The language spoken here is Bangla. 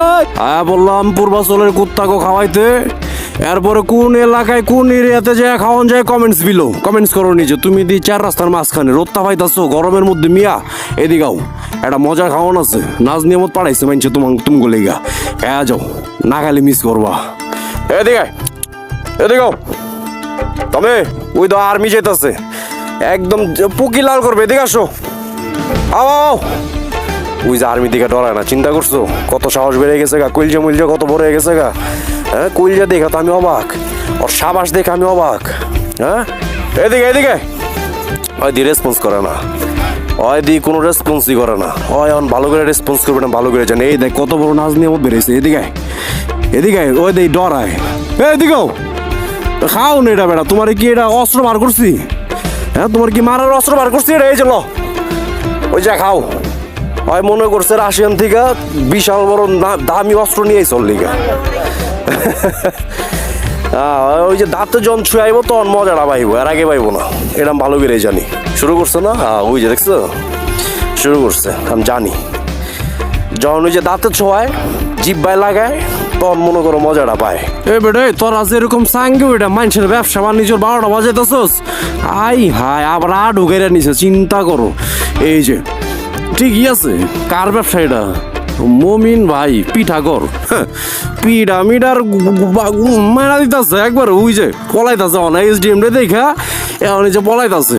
হ্যাঁ বললাম পূর্বাচলের কুত্তাকে খাওয়াইতে, এরপরে কোন এলাকায় কোন এরিয়াতে যায় খাওয়ান যায় কমেন্টস করো নিজে। তুমি দি চার রাস্তার মাঝখানে রোত্তা পাইতাছো গরমের মধ্যে মিয়া, এদিকাও একটা মজা খাওয়ান আছে, নাজ নিয়মত পাঠাইছে মানছে তুমি লেগা, হ্যাঁ যাও না খালি মিস করবা। এদিকাও তবে ওই তো আর্মি যেতেছে একদম পুকি লাল করবে, এদিকে আসো। আও ওই যে আর্মি দিকে ডরায় না, চিন্তা করছো কত সাহস বেড়ে গেছে গা, কইলজা কত বড় হয়ে গেছে গা। হ্যাঁ কইলজা দেখা তো আমি অবাক, ওর সাবাস দেখে আমি অবাক। হ্যাঁ এদিকে ওই দি রেসপন্স করে না, ওই দি কোনো রেসপন্সই করে না, ওই এখন ভালো করে রেসপন্স করবে না, ভালো করে জানে। এই দেখ কত বড় নাচ নিয়ে বেড়েছে, এদিকে ওই দেই ডরায়। এদিকেও খাও না এটা বেড়া, তোমার কি এটা অস্ত্র বার করছি? হ্যাঁ তোমার কি মারার অস্ত্র বার করছি? এটা এই চলো ওই যা খাও। হয় মনে করছে রাশিয়ান থেকে বিশাল বড় দামি অস্ত্র নিয়ে চললিগা। ওই যে দাঁতে জন ছুয়াইব তখন মজাটা পাইব, এর আগে পাইব না, এটা আমি ভালো করে জানি। শুরু করছে না? ওই যে দেখছো শুরু করছে, আমি জানি। যখন ওই যে দাঁতে ছোঁয়ায় জিব্বায় লাগায় তখন মনে করো মজাটা পায়। এ বেড়ে তোরা যে এরকম সাঙ্গে ওইটা মানুষের ব্যবসা বাণিজ্যর 12টা বাজাইতেছস, হাই আবার ঢুকাইরা নিছে, চিন্তা করো। এই যে ঠিকই আছে, কার ব্যবসা এটা? মমিন ভাই পিঠাগর, পিঠা মিঠার মারা দিতেছে একবার, ওই যে পলাইতেছে অনেক SDM রে দেখা, এখন যে পলাইতেছে।